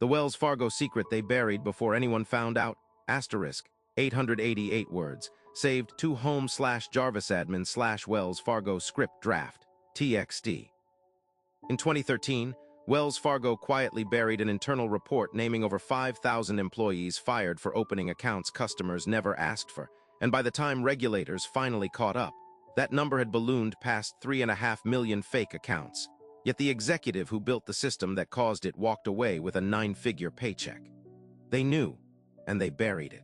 The Wells Fargo secret they buried before anyone found out, asterisk, 888 words, saved to home/Jarvis admin/Wells Fargo script draft, TXT. In 2013, Wells Fargo quietly buried an internal report naming over 5,000 employees fired for opening accounts customers never asked for, and by the time regulators finally caught up, that number had ballooned past 3.5 million fake accounts. Yet the executive who built the system that caused it walked away with a 9-figure paycheck. They knew, and they buried it.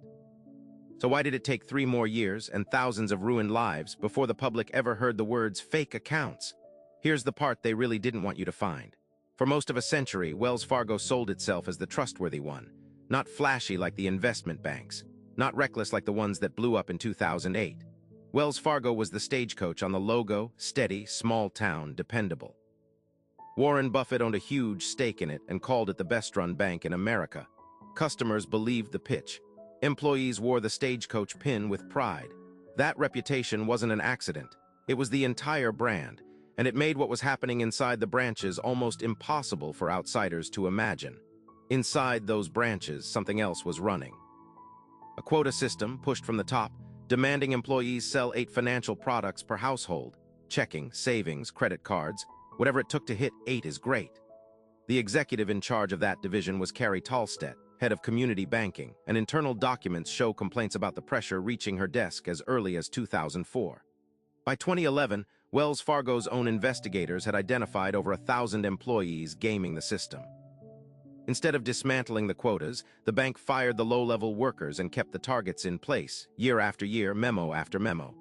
So why did it take 3 more years and thousands of ruined lives before the public ever heard the words fake accounts? Here's the part they really didn't want you to find. For most of a century, Wells Fargo sold itself as the trustworthy one, not flashy like the investment banks, not reckless like the ones that blew up in 2008. Wells Fargo was the stagecoach on the logo, steady, small town, dependable. Warren Buffett owned a huge stake in it and called it the best-run bank in America. Customers believed the pitch. Employees wore the stagecoach pin with pride. That reputation wasn't an accident. It was the entire brand, and it made what was happening inside the branches almost impossible for outsiders to imagine. Inside those branches, something else was running. A quota system pushed from the top, demanding employees sell 8 financial products per household: checking, savings, credit cards. Whatever it took to hit 8 is great. The executive in charge of that division was Carrie Tallstedt, head of community banking, and internal documents show complaints about the pressure reaching her desk as early as 2004. By 2011, Wells Fargo's own investigators had identified over 1,000 employees gaming the system. Instead of dismantling the quotas, the bank fired the low-level workers and kept the targets in place, year after year, memo after memo.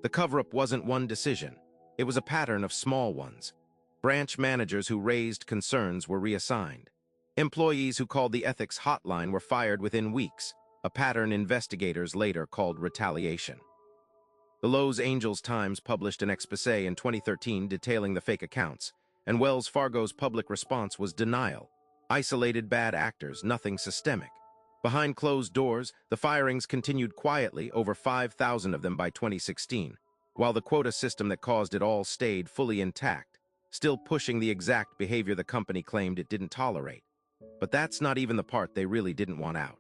The cover-up wasn't one decision. It was a pattern of small ones. Branch managers who raised concerns were reassigned. Employees who called the ethics hotline were fired within weeks, a pattern investigators later called retaliation. The Los Angeles Times published an exposé in 2013 detailing the fake accounts, and Wells Fargo's public response was denial. Isolated bad actors, nothing systemic. Behind closed doors, the firings continued quietly, over 5,000 of them by 2016, while the quota system that caused it all stayed fully intact, still pushing the exact behavior the company claimed it didn't tolerate. But that's not even the part they really didn't want out.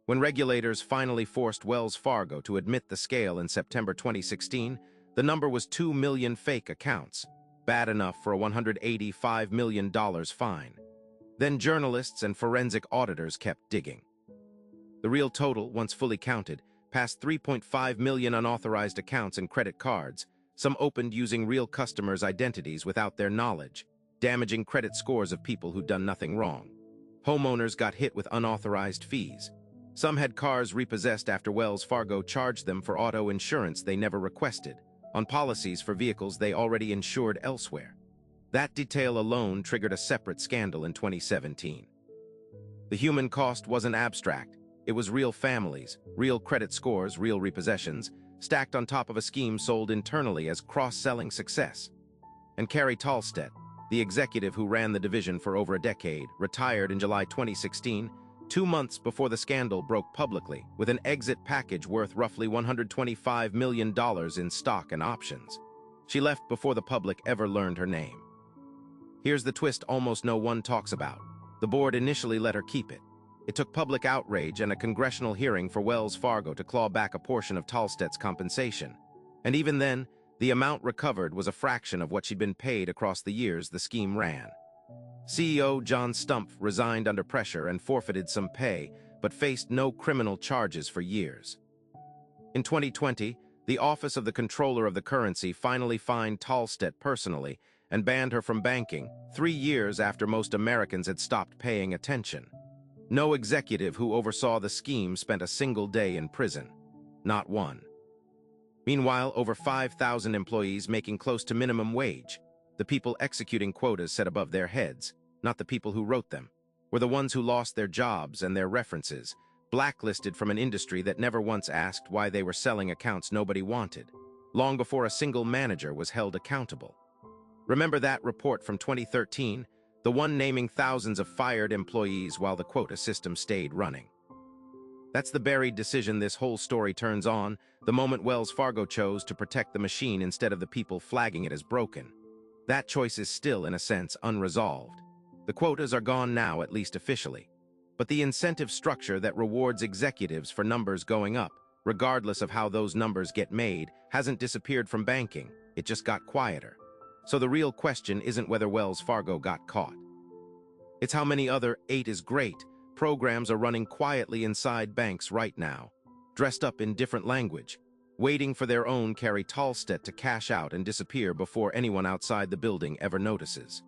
When regulators finally forced Wells Fargo to admit the scale in September 2016, the number was 2 million fake accounts, bad enough for a $185 million fine. Then journalists and forensic auditors kept digging. The real total, once fully counted, passed 3.5 million unauthorized accounts and credit cards, some opened using real customers' identities without their knowledge, damaging credit scores of people who'd done nothing wrong. Homeowners got hit with unauthorized fees. Some had cars repossessed after Wells Fargo charged them for auto insurance they never requested, on policies for vehicles they already insured elsewhere. That detail alone triggered a separate scandal in 2017. The human cost wasn't abstract. It was real families, real credit scores, real repossessions, stacked on top of a scheme sold internally as cross-selling success. And Carrie Tallstedt, the executive who ran the division for over a decade, retired in July 2016, 2 months before the scandal broke publicly, with an exit package worth roughly $125 million in stock and options. She left before the public ever learned her name. Here's the twist almost no one talks about. The board initially let her keep it. It took public outrage and a congressional hearing for Wells Fargo to claw back a portion of Tallstedt's compensation. And even then, the amount recovered was a fraction of what she'd been paid across the years the scheme ran. CEO John Stumpf resigned under pressure and forfeited some pay, but faced no criminal charges for years. In 2020, the Office of the Comptroller of the Currency finally fined Tallstedt personally and banned her from banking, 3 years after most Americans had stopped paying attention. No executive who oversaw the scheme spent a single day in prison. Not one. Meanwhile, over 5,000 employees making close to minimum wage, the people executing quotas set above their heads, not the people who wrote them, were the ones who lost their jobs and their references, blacklisted from an industry that never once asked why they were selling accounts nobody wanted, long before a single manager was held accountable. Remember that report from 2013? The one naming thousands of fired employees while the quota system stayed running. That's the buried decision this whole story turns on, the moment Wells Fargo chose to protect the machine instead of the people flagging it as broken. That choice is still, in a sense, unresolved. The quotas are gone now, at least officially. But the incentive structure that rewards executives for numbers going up, regardless of how those numbers get made, hasn't disappeared from banking. It just got quieter. So the real question isn't whether Wells Fargo got caught. It's how many other 8 is great programs are running quietly inside banks right now, dressed up in different language, waiting for their own Carrie Tallstedt to cash out and disappear before anyone outside the building ever notices.